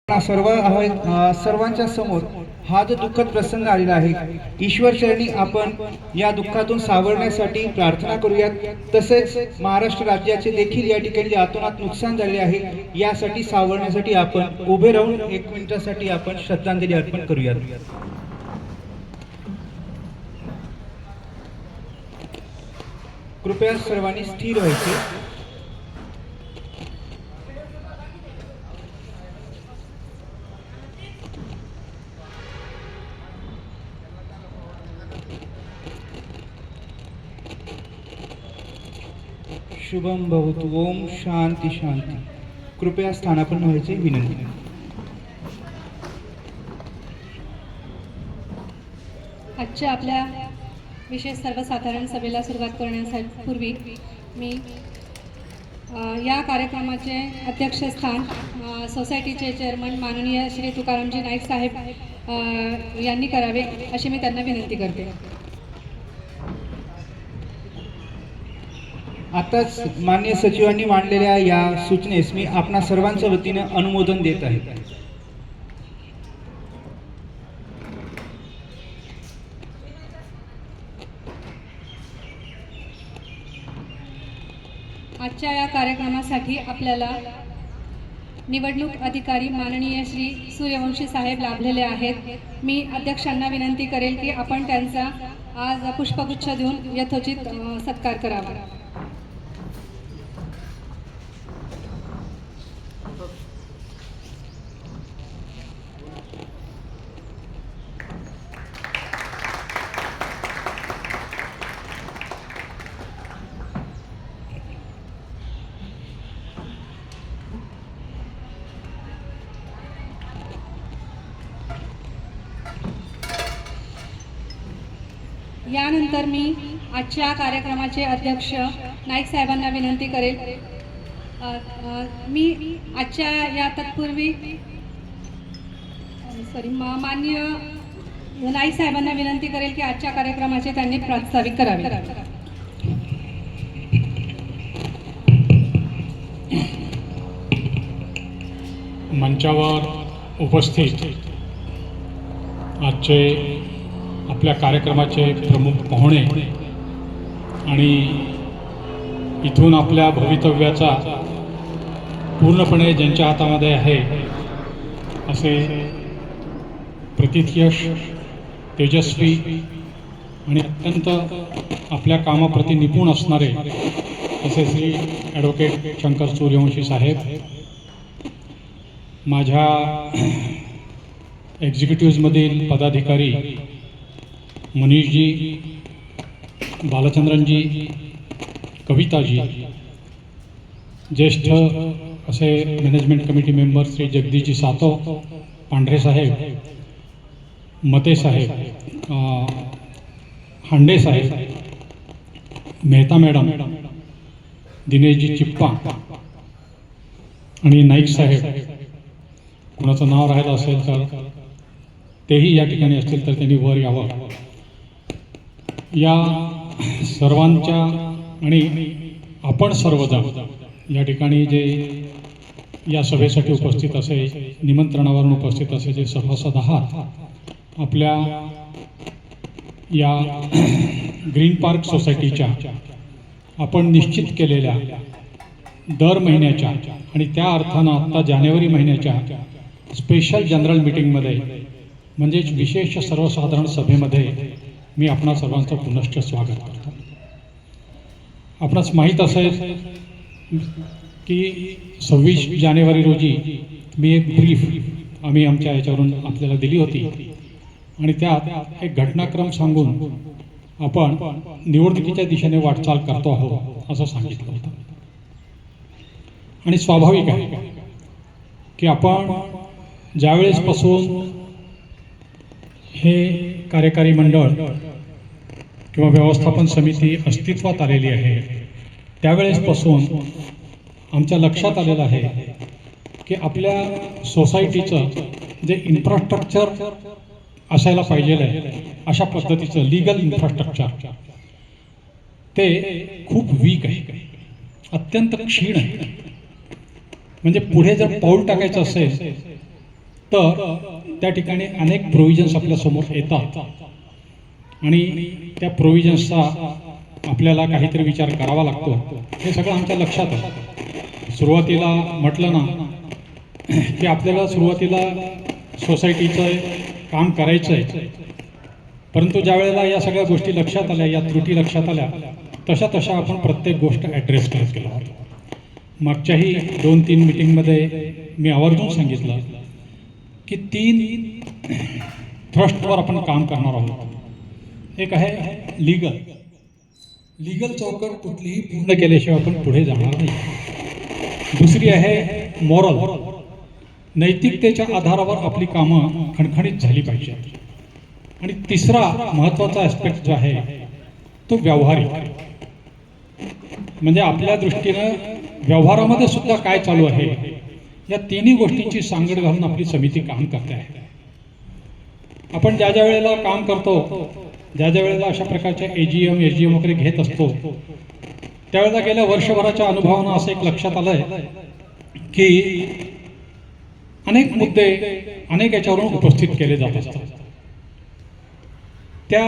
सर्वांच्या समोर हा जो दुःखद प्रसंग आलेला आहे, ईश्वर चरणी आपण या दुःखातून सावरण्यासाठी प्रार्थना करूयात। तसेच महाराष्ट्र राज्याचे देखील या ठिकाणी अतोनात नुकसान झाले आहे, यासाठी सावरण्यासाठी आपण उभे राहून 1 मिनिटासाठी आपण श्रद्धांजली अर्पण करूयात। कृपया सर्वांनी स्थिर व्हायचे। शुभम भवतु। ओम शांती शांती। कृपया स्थानापन्न व्हायचे विनंती। आजच्या आपल्या विशेष सर्वसाधारण सभेला सुरुवात करण्यापूर्वी मी या कार्यक्रमाचे अध्यक्षस्थान सोसायटीचे चेअरमन माननीय श्री तुकारामजी नाईक साहेब यांनी करावे अशी मी त्यांना विनंती करते। आताच माननीय सचिवांनी मांडलेल्या या सूचनेस मी आपणा सर्वांच्या वतीने अनुमोदन देत आहे। आजच्या या कार्यक्रमासाठी आपल्याला निवडणूक अधिकारी माननीय श्री सूर्यवंशी साहेब लाभलेले आहेत। मी अध्यक्षांना विनंती करेल की आपण त्यांचा आज पुष्पगुच्छ देऊन यथोचित सत्कार करावा। यानंतर मी आजच्या कार्यक्रमाचे अध्यक्ष नाईक साहेबांना विनंती करेल, मी आजच्या या तत्पूर्वी माननीय नाईक साहेबांना विनंती करेल की आजच्या कार्यक्रमाचे त्यांनी प्रास्ताविक करावे। मंचावर उपस्थित आजचे आपल्या कार्यक्रमाचे प्रमुख पाहुणे आणि इथून आपल्या भवितव्याचा पूर्णपणे ज्यांच्या हातामध्ये आहे असे प्रथितयश, तेजस्वी आणि अत्यंत आपल्या कामाप्रती निपुण असणारे असे श्री ॲडव्होकेट शंकर सूर्यवंशी साहेब, माझ्या एक्झिक्युटिव्हमधील पदाधिकारी मनीषजी, बालचंद्रनजी, कविताजी, ज्येष्ठ असे management committee member Shri Jagdishji Satav, पांढरे साहेब, मते साहेब, हांडे साहेब, मेहता मॅडम, दिनेशजी चिप्पा आणि नाईक साहेब, कोणाचं नाव राहिलं असेल तर तेही या ठिकाणी असतील तर त्यांनी वर यावं। या सर्वांच्या आणि आपण सर्वजण या ठिकाणी जे या सभेसाठी उपस्थित असे, निमंत्रणावरून उपस्थित असे जे सभासद आहात, आपल्या या ग्रीन पार्क सोसायटीच्या आपण निश्चित केलेल्या दर महिन्याच्या आणि त्या अर्थानं आत्ता जानेवारी महिन्याच्या स्पेशल जनरल मीटिंगमध्ये म्हणजेच विशेष सर्वसाधारण सभेमध्ये मी आपणा सर्वांचं पुनश्च स्वागत करतो। आपणास माहीत असेल की 26 जानेवारी रोजी मी एक ब्रीफ आम्ही आमच्या याच्यावरून आपल्याला दिली होती आणि त्यात एक घटनाक्रम सांगून आपण निवडणुकीच्या दिशेने वाटचाल करतो आहोत असं सांगितलं होतं। आणि स्वाभाविक आहे की आपण ज्यावेळेसपासून हे कार्यकारी मंडळ किंवा व्यवस्थापन समिती अस्तित्वात आलेली आहे त्यावेळेसपासून आमच्या लक्षात आलेलं आहे की आपल्या सोसायटीचं जे इन्फ्रास्ट्रक्चर असायला पाहिजे आहे अशा पद्धतीचं लीगल इन्फ्रास्ट्रक्चर ते खूप वीक आहे, अत्यंत क्षीण आहे। म्हणजे पुढे जर पाऊल टाकायचं असेल तर त्या ठिकाणी अनेक प्रोव्हिजन्स आपल्यासमोर येतात आणि त्या प्रोव्हिजन्सचा आपल्याला काहीतरी विचार करावा लागतो. हे सगळं आमच्या लक्षात आहे. सुरुवातीला म्हटलं ना की आपल्याला सुरुवातीला सोसायटीचं काम करायचं आहे, परंतु ज्या वेळेला या सगळ्या गोष्टी लक्षात आल्या, या त्रुटी लक्षात आल्या, तशा तशा आपण प्रत्येक गोष्ट ॲड्रेस करत गेलो आहोत. मागच्याही 2-3 मीटिंगमध्ये मी आवर्जून सांगितलं की 3 थ्रस्टवर आपण काम करणार आहोत. एक आहे लीगल चौकट कुठलीही पूर्ण केल्याशिवाय आपण पुढे जाणार नाही. दुसरी आहे मॉरल, नैतिकतेच्या आधारावर आपली कामं खणखणीत झाली पाहिजेत. आणि तिसरा महत्त्वाचा ॲस्पेक्ट जो आहे तो व्यावहारिक, म्हणजे आपल्या दृष्टीनं व्यवहारामध्ये सुद्धा काय चालू आहे या तिन्ही गोष्टींची सांगड घालून आपली समिती काम करते आहे. आपण ज्या ज्या वेळेला काम करतो, ज्या ज्या वेळेला अशा प्रकारच्या AGM SGM वगैरे घेत असतो, त्यावेळेला गेल्या वर्षभराच्या अनुभवानं असं एक लक्षात आलंय की अनेक मुद्दे अनेक याच्यावरून उपस्थित केले जात असतात. त्या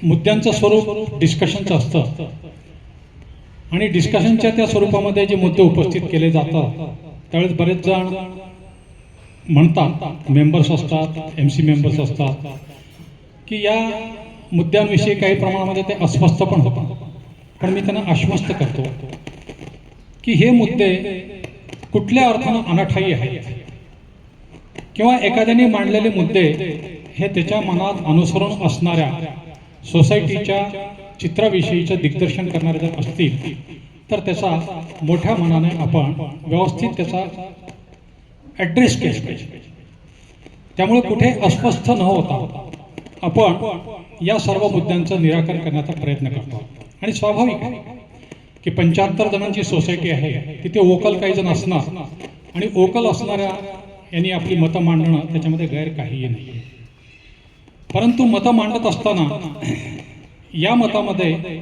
मुद्द्यांचं स्वरूप डिस्कशनचं असतं आणि डिस्कशनच्या त्या स्वरूपामध्ये जे मुद्दे उपस्थित केले जातात त्यावेळेस बरेच जण म्हणतात, मेंबर्स असतात, MC मेंबर्स असतात, की या मुद्द्यांविषयी काही प्रमाणामध्ये ते अस्वस्थ पण होतात. पण मी त्यांना आश्वस्त करतो की हे मुद्दे कुठल्या अर्थानं अनाठायी आहेत किंवा एखाद्याने मांडलेले मुद्दे हे त्याच्या मनात अनुसरून असणाऱ्या सोसायटीच्या चित्राविषयीचं दिग्दर्शन करणारे जर असतील तर त्याचा मोठ्या मनाने आपण व्यवस्थित त्याचा ॲड्रेस केला पाहिजे. त्यामुळे कुठे अस्वस्थ न होता आपण या सर्व मुद्द्यांचं निराकरण करण्याचा प्रयत्न करतो. आणि स्वाभाविक आहे की 75 जणांची सोसायटी आहे, तिथे वोकल काही जण असणार आणि वोकल असणाऱ्या यांनी आपली मतं मांडणं त्याच्यामध्ये गैर काहीही नाही. परंतु मतं मांडत असताना या मतामध्ये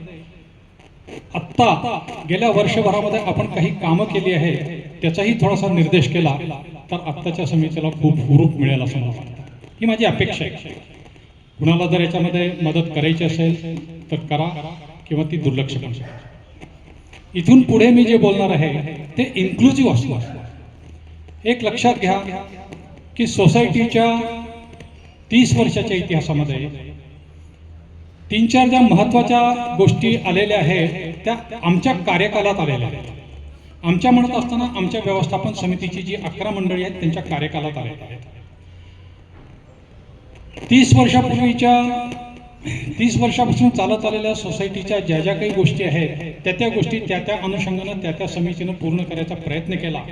आत्ता गेल्या वर्षभरामध्ये आपण काही कामं केली आहे त्याचाही थोडासा निर्देश केला तर आत्ताच्या समितीला खूप हुरूप मिळेल असं मला वाटतं. ही माझी अपेक्षा आहे. कुणाला जर याच्यामध्ये मदत करायची असेल तर करा किंवा ती दुर्लक्ष करू शकता. इथून पुढे मी जे बोलणार आहे ते इन्क्लुझिव्ह असणार. एक लक्षात घ्या की सोसायटीच्या 30 वर्षाच्या इतिहासामध्ये 3-4 ज्या महत्त्वाच्या गोष्टी आलेल्या आहेत त्या आमच्या कार्यकालात आलेल्या आहेत. आमच्या म्हणत असताना आमच्या व्यवस्थापन समितीची जी 11 मंडळी आहेत त्यांच्या कार्यकालात आलेल्या आहेत. 30 वर्षापासून चालत आलेल्या सोसायटीच्या ज्या ज्या काही गोष्टी आहेत त्या गोष्टी त्या अनुषंगानं त्या समितीनं पूर्ण करायचा प्रयत्न केला.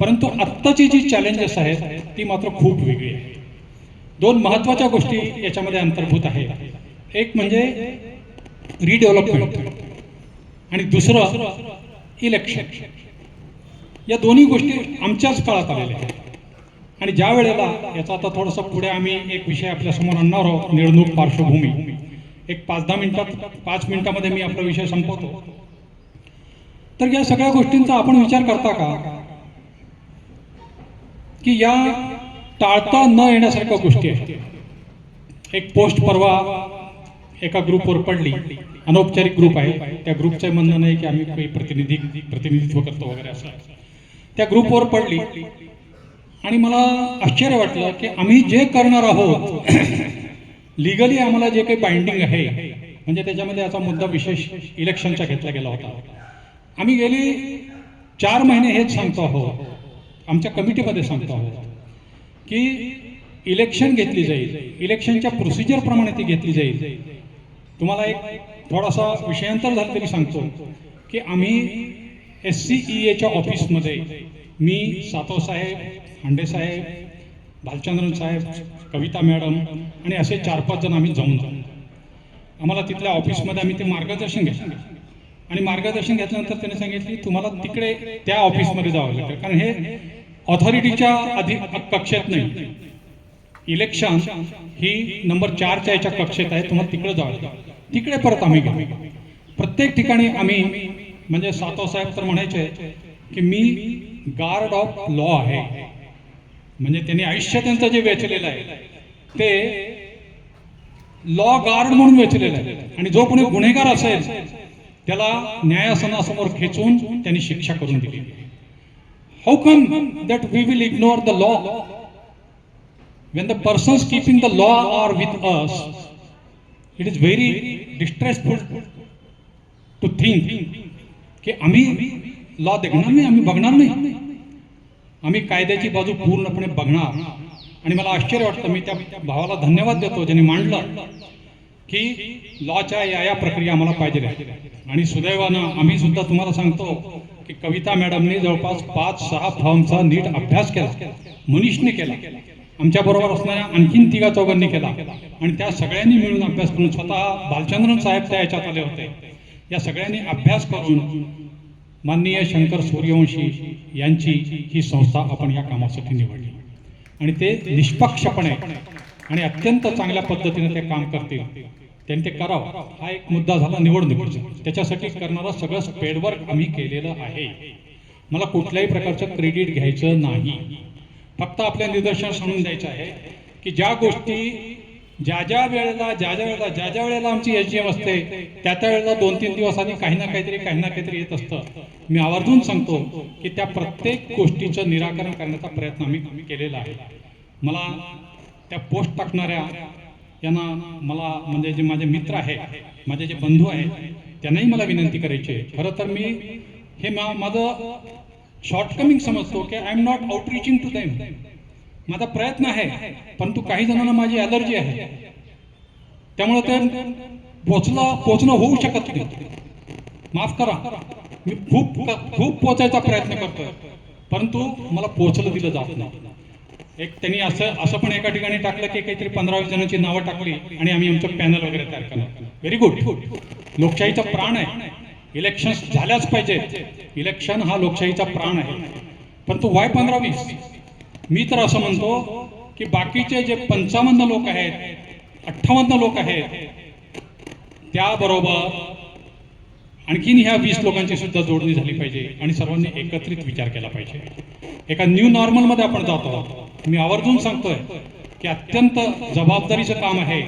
परंतु आत्ताची जी चॅलेंजेस आहेत ती मात्र खूप वेगळी आहे. 2 महत्त्वाच्या गोष्टी याच्यामध्ये अंतर्भूत आहेत. एक म्हणजे रिडेव्हलपमेंट आणि दुसरं इलेक्शन. या दोन्ही गोष्टी आमच्याच काळात आलेल्या आहेत. आणि ज्या वेळेला याचा आता थोडंसं पुढे आम्ही एक विषय आपल्यासमोर आणणार आहोत, निवडणूक पार्श्वभूमी. एक 5 मिनिटामध्ये मी आपला विषय संपवतो. तर या सगळ्या गोष्टींचा आपण विचार करता का की या टाळता न येण्यासारख्या गोष्टी आहेत. एक पोस्ट परवा एका ग्रुपवर पडली, अनौपचारिक ग्रुप आहे, त्या ग्रुपचं म्हणणं नाही की आम्ही काही प्रतिनिधित्व करतो वगैरे असं. त्या ग्रुपवर पडली आणि मला आश्चर्य वाटलं की आम्ही जे करणार आहोत लिगली आम्हाला जे काही बाइंडिंग आहे, म्हणजे त्याच्यामध्ये याचा मुद्दा विशेष इलेक्शनचा घेतला गेला होता. आम्ही गेली 4 महिने हेच सांगतो आहोत, आमच्या कमिटीमध्ये सांगतो आहोत की इलेक्शन घेतली जाईल, इलेक्शनच्या प्रोसिजरप्रमाणे ती घेतली जाईल. तुम्हाला एक थोडासा विषयांतर झालं तरी सांगतो की आम्ही SCEAच्या ऑफिसमध्ये मी, सातव साहेब, हांडे साहेब, भालचंद्रन साहेब, कविता मॅडम आणि असे 4-5 जण आम्ही जाऊन आम्हाला तिथल्या ऑफिसमध्ये आम्ही ते मार्गदर्शन घेतलं. आणि मार्गदर्शन घेतल्यानंतर त्यांनी सांगितले तुम्हाला तिकडे त्या ऑफिसमध्ये जावं लागेल, कारण हे ऑथॉरिटीच्या कक्षेत नाही. इलेक्शन ही नंबर 4च्या याच्या कक्षेत आहे, तुम्हाला तिकडे जावं लागेल. तिकडे परत आम्ही गेलो. प्रत्येक ठिकाणी आम्ही, म्हणजे सातव साहेब तर म्हणायचे की मी गार्ड ऑफ लॉ आहे, म्हणजे त्यांनी आयुष्य त्यांचं जे वेचलेलं आहे ते लॉ गार्ड म्हणून वेचलेलं आहे, आणि जो कोणी गुन्हेगार असेल त्याला न्यायासनासमोर खेचून त्यांनी शिक्षा करून दिली. How come that we will ignore the law when the persons keeping the law are with us? It is very distressful to think की आम्ही लॉ देखणार नाही, आम्ही बघणार नाही, आम्ही कायद्याची बाजू पूर्णपणे बघणार. आणि मला आश्चर्य वाटतं, मी त्या भावाला धन्यवाद देतो ज्यांनी मांडलं की लॉच्या या प्रक्रिया आम्हाला पाहिजे. आणि सुदैवानं आम्ही सुद्धा तुम्हाला सांगतो की कविता मॅडमने जवळपास 5-6 फॉर्मचा नीट अभ्यास केला, मनीषने केला, आमच्या बरोबर असणाऱ्या आणखीन 3-4 केला, आणि त्या सगळ्यांनी मिळून अभ्यास करून, स्वतः भालचंद्रन साहेब त्या याच्यात आले होते, या सगळ्यांनी अभ्यास करून माननीय शंकर सूर्यवंशी यांची ही संस्था आपण या कामासाठी निवडली. आणि ते निष्पक्षपणे आणि अत्यंत चांगल्या पद्धतीने ते काम करतील, त्यांनी ते करावं. हा एक मुद्दा झाला निवडणुकीचा. त्याच्यासाठी करणारा सगळं स्पेडवर्क आम्ही केलेलं आहे. मला कुठल्याही प्रकारचं क्रेडिट घ्यायचं नाही, फक्त आपल्या निदर्शनास आणून द्यायचं आहे की ज्या गोष्टी ज्या वेळेला आमची SGM असते त्या वेळेला 2-3 दिवस आधी काही ना काहीतरी येत असतं. मी आवर्जून सांगतो की त्या प्रत्येक गोष्टीचं निराकरण करण्याचा प्रयत्न आम्ही केलेला आहे. मला त्या पोस्ट टाकणाऱ्या यांना, मला म्हणजे जे माझे मित्र आहेत, माझे जे बंधू आहेत, त्यांनाही मला विनंती करायची आहे. खरं तर मी हे माझं शॉर्टकमिंग समजतो की I am not outreaching to them. माझा प्रयत्न आहे, परंतु काही जणांना माझी ॲलर्जी आहे, त्यामुळे ते पोचणं होऊ शकत नाही. माफ करा, मी खूप पोचायचा प्रयत्न करतोय, परंतु मला पोचलं दिलं जात नाही. एक त्यांनी असं पण एका ठिकाणी टाकलं की काहीतरी 15-20 जणांची नावं टाकली आणि आम्ही आमचं पॅनल वगैरे तयार करणार. व्हेरी गुड, लोकशाहीचा प्राण आहे, इलेक्शन्स झाल्याच पाहिजे. इलेक्शन हा लोकशाहीचा प्राण आहे, परंतु वाय 15-20? मी तर असं म्हणतो की बाकीचे जे 55 लोक आहेत, 58 लोक आहेत, त्याबरोबर आणखीन ह्या 20 लोकांची सुद्धा जोडणी झाली पाहिजे आणि सर्वांनी एकत्रित विचार केला पाहिजे. एका न्यू नॉर्मलमध्ये आपण जात आहोत. मी आवर्जून सांगतोय की अत्यंत जबाबदारीचं काम आहे.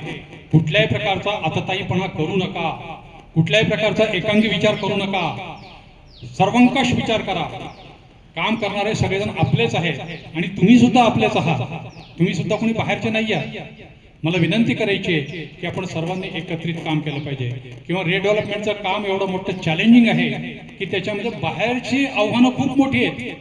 कुठल्याही प्रकारचा आतताईपणा करू नका, कुठल्याही प्रकारचा एकांगी विचार करू नका, सर्वंकष विचार करा. काम करणारे सगळेजण आपलेच आहेत आणि तुम्ही सुद्धा आपलेच आहात, तुम्ही सुद्धा कोणी बाहेरचे नाही आहात. मला विनंती करायची आहे की आपण सर्वांनी एकत्रित काम केलं पाहिजे. किंवा रिडेव्हलपमेंटचं काम एवढं मोठं चॅलेंजिंग आहे की त्याच्यामध्ये बाहेरची आव्हानं खूप मोठी आहेत.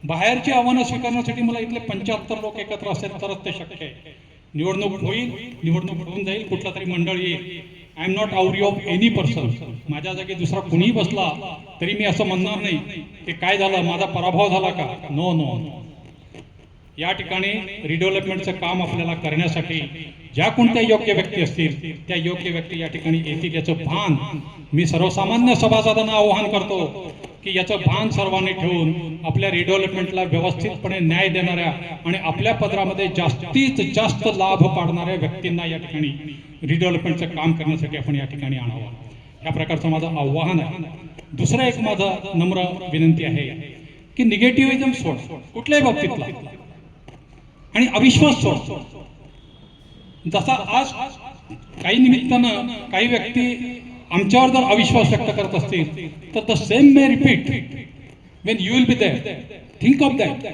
बाहेरची आव्हानं स्वीकारण्यासाठी मला इथले 75 लोक एकत्र असेल तरच ते शक्य आहे. निवडणूक होईल, निवडणूक होऊन जाईल, कुठला तरी मंडळ येईल. आय एम नॉट आउरी ऑफ एनी पर्सन. माझ्या जागी दुसरा कुणीही बसला तरी मी असं म्हणणार नाही की काय झालं, माझा पराभव झाला का. No no. या ठिकाणी रिडेव्हलपमेंटचं काम आपल्याला करण्यासाठी ज्या कोणत्या योग्य व्यक्ती असतील त्या योग्य व्यक्ती या ठिकाणी येतील याचं भान मी सर्वसामान्य सभासदांना आवाहन करतो की याचं भान सर्वांनी ठेवून आपल्या रिडेव्हलपमेंटला व्यवस्थितपणे न्याय देणाऱ्या आणि आपल्या पदरामध्ये जास्तीत जास्त लाभ पाडणाऱ्या व्यक्तींना या ठिकाणी रिडेव्हलपमेंटचं काम करण्यासाठी आपण या ठिकाणी आणावं. या प्रकारचं माझं आव्हान आहे. दुसरं एक माझं नम्र विनंती आहे की निगेटिव्हिझम सोड, कुठल्याही बाबतीतला, आणि अविश्वास सोड. जसा आज काही निमित्तानं काही व्यक्ती आमच्यावर जर अविश्वास व्यक्त करत असतील तर the same may repeat when you will be there. Think of that.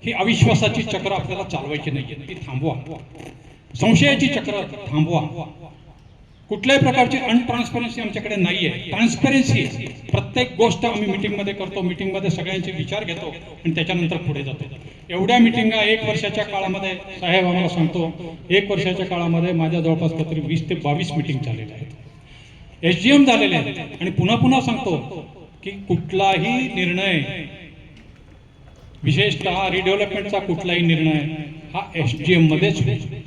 ही अविश्वासाची चक्र आपल्याला चालवायची नाहीये, ती थांबवा. संशयाची चक्र थांबवा. कुठल्याही प्रकारची अनट्रान्सपरन्सी आमच्याकडे नाहीये. ट्रान्सपरन्सी, प्रत्येक गोष्ट आम्ही मीटिंगमध्ये करतो, मीटिंगमध्ये सगळ्यांचे विचार घेतो आणि त्याच्यानंतर पुढे जातो. एवढ्या मीटिंगा 1 वर्षाच्या काळामध्ये, साहेब आम्हाला सांगतो, 1 वर्षाच्या काळामध्ये माझ्या जवळपास तरी 20 ते 22 मीटिंग झालेल्या आहेत, SGM झालेले आहेत. आणि पुन्हा सांगतो की कुठलाही निर्णय, विशेषतः रिडेव्हलपमेंटचा कुठलाही निर्णय हा SGM मध्येच होईल.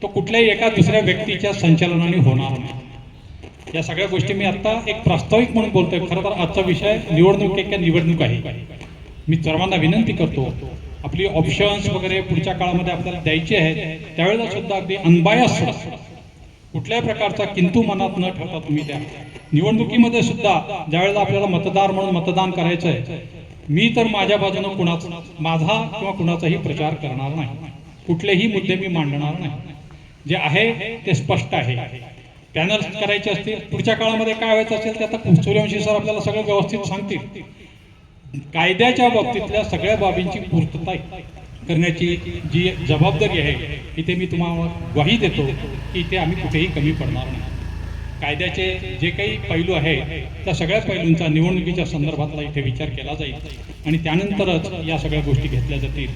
तो कुठल्याही एका दुसऱ्या व्यक्तीच्या संचालनाने होणार नाही. या सगळ्या गोष्टी मी आता एक प्रास्ताविक म्हणून बोलतोय. खरं तर आजचा विषय निवडणूक आहे. मी सर्वांना विनंती करतो, आपली ऑप्शन्स वगैरे पुढच्या काळामध्ये आपल्याला द्यायचे आहेत, त्यावेळेला सुद्धा अगदी अनबायस, कुठल्याही प्रकारचा किंतु मनात न ठेवता तुम्ही द्या. निवडणुकीमध्ये सुद्धा ज्यावेळेला आपल्याला मतदार म्हणून मतदान करायचं आहे, मी तर माझ्या बाजूनं माझा किंवा कुणाचाही प्रचार करणार नाही, कुठलेही मुद्दे मी मांडणार नाही. जे आहे ते स्पष्ट आहे. पॅनल करायचे असतील, पुढच्या काळामध्ये काय व्हायचं असेल ते आता सूर्यवंशी सर आपल्याला सगळं व्यवस्थित सांगतील. कायद्याच्या बाबतीतल्या सगळ्या बाबींची पूर्तता करण्याची जी जबाबदारी आहे इथे मी तुम्हाला ग्वाही देतो की इथे आम्ही कुठेही कमी पडणार नाही. कायद्याचे जे काही पैलू आहेत त्या सगळ्या पैलूंचा निवडणुकीच्या संदर्भातला इथे विचार केला जाईल आणि त्यानंतरच या सगळ्या गोष्टी घेतल्या जातील.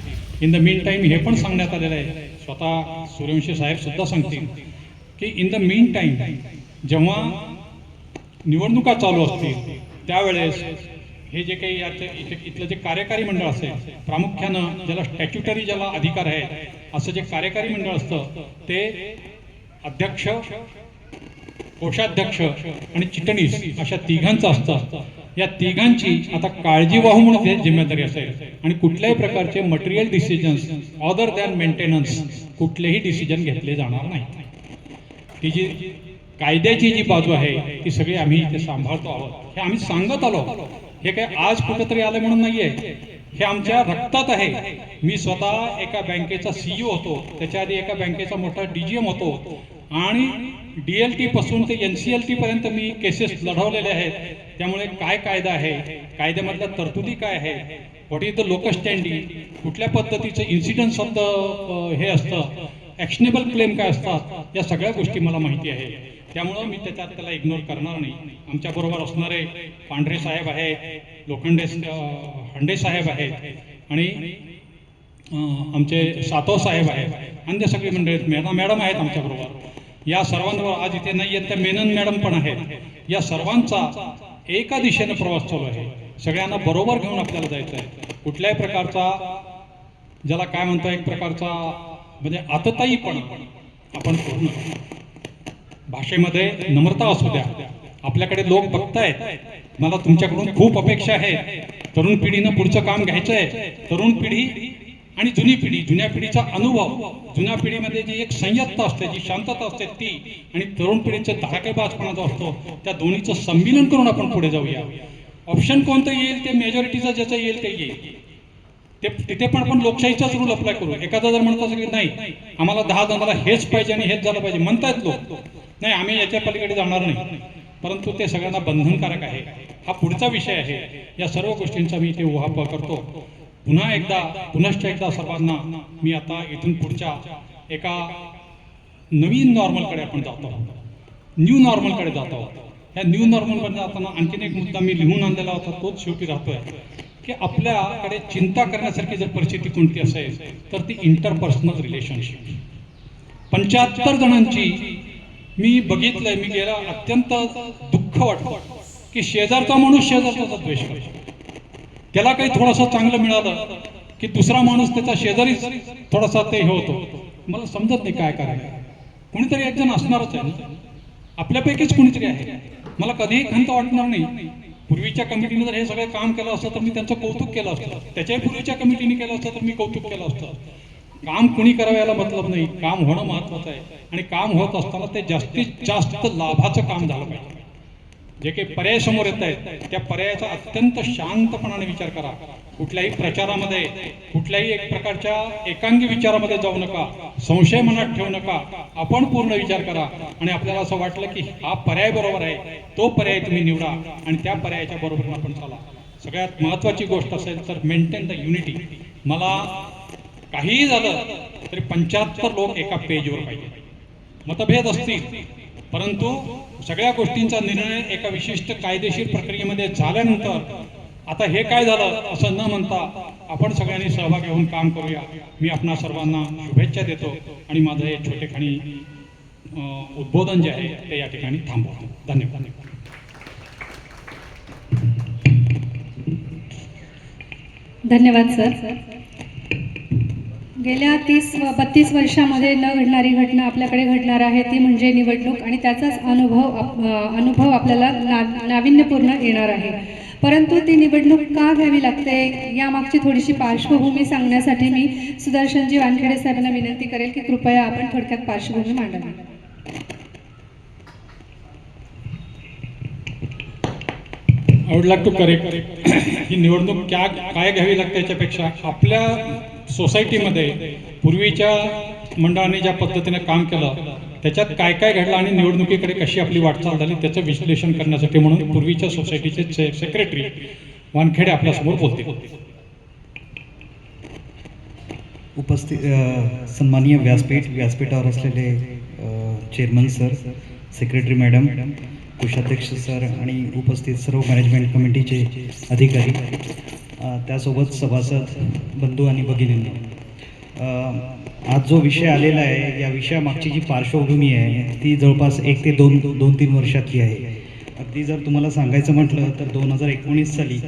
इन द मीन टाईम हे पण सांगण्यात आलेलं आहे, स्वतः सूर्यवंशी साहेब सुद्धा सांगतील की इन द मीन टाईम जेव्हा निवडणुका चालू असतील त्यावेळेस हे जे काही इथलं जे कार्यकारी मंडळ असेल, प्रामुख्यानं ज्याला स्टॅच्युटरी ज्याला अधिकार आहे असं जे कार्यकारी मंडळ असतं ते अध्यक्ष, कोषाध्यक्ष आणि चिटणीस अशा तिघांचं असतं. या तिघांची आता काळजीवाहू म्हणून जिम्मेदारी असेल आणि कुठल्याही प्रकारचे material decisions other than maintenance कुठलेही डिसिजन घेतले जाणार नाही. ती जी कायद्याची जी बाजू आहे ती सगळी आम्ही इथे सांभाळतो आहोत, हे आम्ही सांगत आलो. हे काय आज कुठेतरी आलं म्हणून नाहीये, हे आमच्या रक्तात आहे. मी स्वतः एका बँकेचा CEO होतो, त्याच्या आधी एका बँकेचा मोठा DGM होतो आणि DLT पासून ते NCLT पर्यंत मी केसेस लढवलेले आहेत. त्यामुळे काय कायदा आहे, कायद्यामधल्या तरतुदी काय आहे, what is the locus standing, कुठल्या पद्धतीचं इन्सिडन्स ऑफ द हे असतं, ॲक्शनेबल क्लेम काय असतात, या सगळ्या गोष्टी मला माहिती आहे. त्यामुळं मी त्याला इग्नोर करणार नाही. आमच्याबरोबर असणारे पांढरे साहेब आहेत, हंडे साहेब आहेत आणि आमचे सातव साहेब आहेत, अन्य सगळी मंडळी मॅडम आहेत आमच्याबरोबर. या सर्वांवर आज इथे नाही आहेत त्या मेनन मॅडम पण आहेत. या सर्वांचा एका दिशेनं प्रवास चालू आहे. सगळ्यांना बरोबर घेऊन आपल्याला जायचं आहे. कुठल्याही प्रकारचा ज्याला काय म्हणतो एक प्रकारचा म्हणजे आतताईपणा आपण करू नका. भाषेमध्ये नम्रता असू द्या. आपल्याकडे लोक बघतायत, मला तुमच्याकडून खूप अपेक्षा आहे. तरुण पिढीनं पुढचं काम घ्यायचं आहे. तरुण पिढी आणि जुनी पिढी, जुन्या पिढीचा अनुभव, जुन्या पिढीमध्ये जी एक संयत्ता असते, जी शांतता असते ती, आणि तरुण पिढीचं धडाकेबाजपणा जो असतो त्या दोन्हीचं संमिलन करून आपण पुढे जाऊया. ऑप्शन कोणतं येईल ते मेजॉरिटीचं ज्याचं येईल ते येईल. ते तिथे पण आपण लोकशाहीचाच रूल अप्लाय करू. एखादा जर म्हणत असेल की नाही आम्हाला 10 जणांना हेच पाहिजे आणि हेच झालं पाहिजे म्हणतायत लोक, नाही आम्ही याच्या पलीकडे जाणार नाही, परंतु ते सगळ्यांना बंधनकारक आहे. हा पुढचा विषय आहे. या सर्व गोष्टींचा मी इथे उहापोह करतो. पुनश्च एकदा सर्वांना मी आता इथून पुढच्या एका नवीन नॉर्मलकडे आपण जातो आहोत, न्यू नॉर्मलकडे जातो आहोत. ह्या न्यू नॉर्मलकडे जाताना आणखीन एक मुद्दा मी लिहून आणलेला होता, तोच शेवटी राहतोय की आपल्याकडे चिंता करण्यासारखी जर परिस्थिती कोणती असेल तर ती इंटरपर्सनल रिलेशनशिप. 75 जणांची मी बघितलंय, मी गेला अत्यंत दुःख वाटतं की शेजारचा माणूस शेजारचा द्वेष करतो. त्याला काही थोडंसं चांगलं मिळालं की दुसरा माणूस त्याचा शेजारी थोडासा ते हे होतो. मला समजत नाही काय करायचं. कोणीतरी एक जण असणारच आहे ना, आपल्यापैकीच कोणीतरी आहे. मला कधीही खंत वाटणार नाही. पूर्वीच्या कमिटीने जर हे सगळं काम केलं असतं तर मी त्यांचं कौतुक केलं असतं, त्याच्याही पूर्वीच्या कमिटीने केलं असतं तर मी कौतुक केलं असतं. काम कुणी करावं याला मतलब नाही, काम होणं महत्वाचं आहे. आणि काम होत असताना ते जास्तीत जास्त लाभाचं काम झालं पाहिजे. जे काही पर्याय समोर येत आहेत त्या पर्यायाचा अत्यंत शांतपणाने विचार करा. कुठल्याही प्रचारामध्ये कुठल्याही एक प्रकारच्या एकांगी विचारामध्ये जाऊ नका, संशय मनात ठेवू नका. आपण पूर्ण विचार करा आणि आपल्याला असं वाटलं की हा पर्याय बरोबर आहे, तो पर्याय तुम्ही निवडा आणि त्या पर्यायाच्या बरोबर आपण चाला. सगळ्यात महत्वाची गोष्ट असेल तर मेंटेन द युनिटी. मला काहीही झालं तरी 75 लोक एका पेजवर पाहिजे. मतभेद असतील परंतु सगळ्या गोष्टींचा निर्णय एका विशिष्ट कायदेशीर प्रक्रियेमध्ये झाल्यानंतर आता हे काय झालं असं न म्हणता आपण सगळ्यांनी सहभाग घेऊन काम करूया. मी आपणा सर्वांना शुभेच्छा देतो आणि माझं हे छोटेखानी उद्बोधन जे आहे ते या ठिकाणी थांबवतो. धन्यवाद. धन्यवाद सर. गेल्या 30-32 वर्षामध्ये न घडणारी घटना आपल्याकडे घडणार आहे ती म्हणजे निवडणूक, आणि त्याचाच अनुभव आपल्याला नाविन्यपूर्ण येणार आहे. परंतु ती निवडणूक का घ्यावी लागते यामागची थोडीशी पार्श्वभूमी सांगण्यासाठी मी सुदर्शनजी वानखेडे साहेबांना विनंती करेल की कृपया आपण थोडक्यात पार्श्वभूमी मांडावी. I would like to correct ही निवडणूक काय घ्यावी लागते याच्यापेक्षा आपल्या सोसायटीमध्ये पूर्वीच्या मंडळांनी ज्या पद्धतीने काम केलं त्याच्यात काय काय घडलं आणि निवडणुकीकडे कशी आपली वाटचाल झाली त्याचं विश्लेषण करण्यासाठी म्हणून पूर्वीच्या सोसायटीचे सेक्रेटरी वानखेडे आपल्यासमोर बोलतील. उपस्थित सन्माननीय व्यासपीठावर असलेले चेअरमन सर, सेक्रेटरी मॅडम, कोषाध्यक्ष सर आणि उपस्थित सर्व मॅनेजमेंट कमिटीचे अधिकारी, त्यासोबत सभासद बंधू आणि भगिनींनो, आज जो विषय आलेला आहे या विषयामागची जी पार्श्वभूमी आहे ती जवळपास 1 ते 2-3 वर्षातली आहे. अगदी जर तुम्हाला सांगायचं म्हटलं तर 2019 साली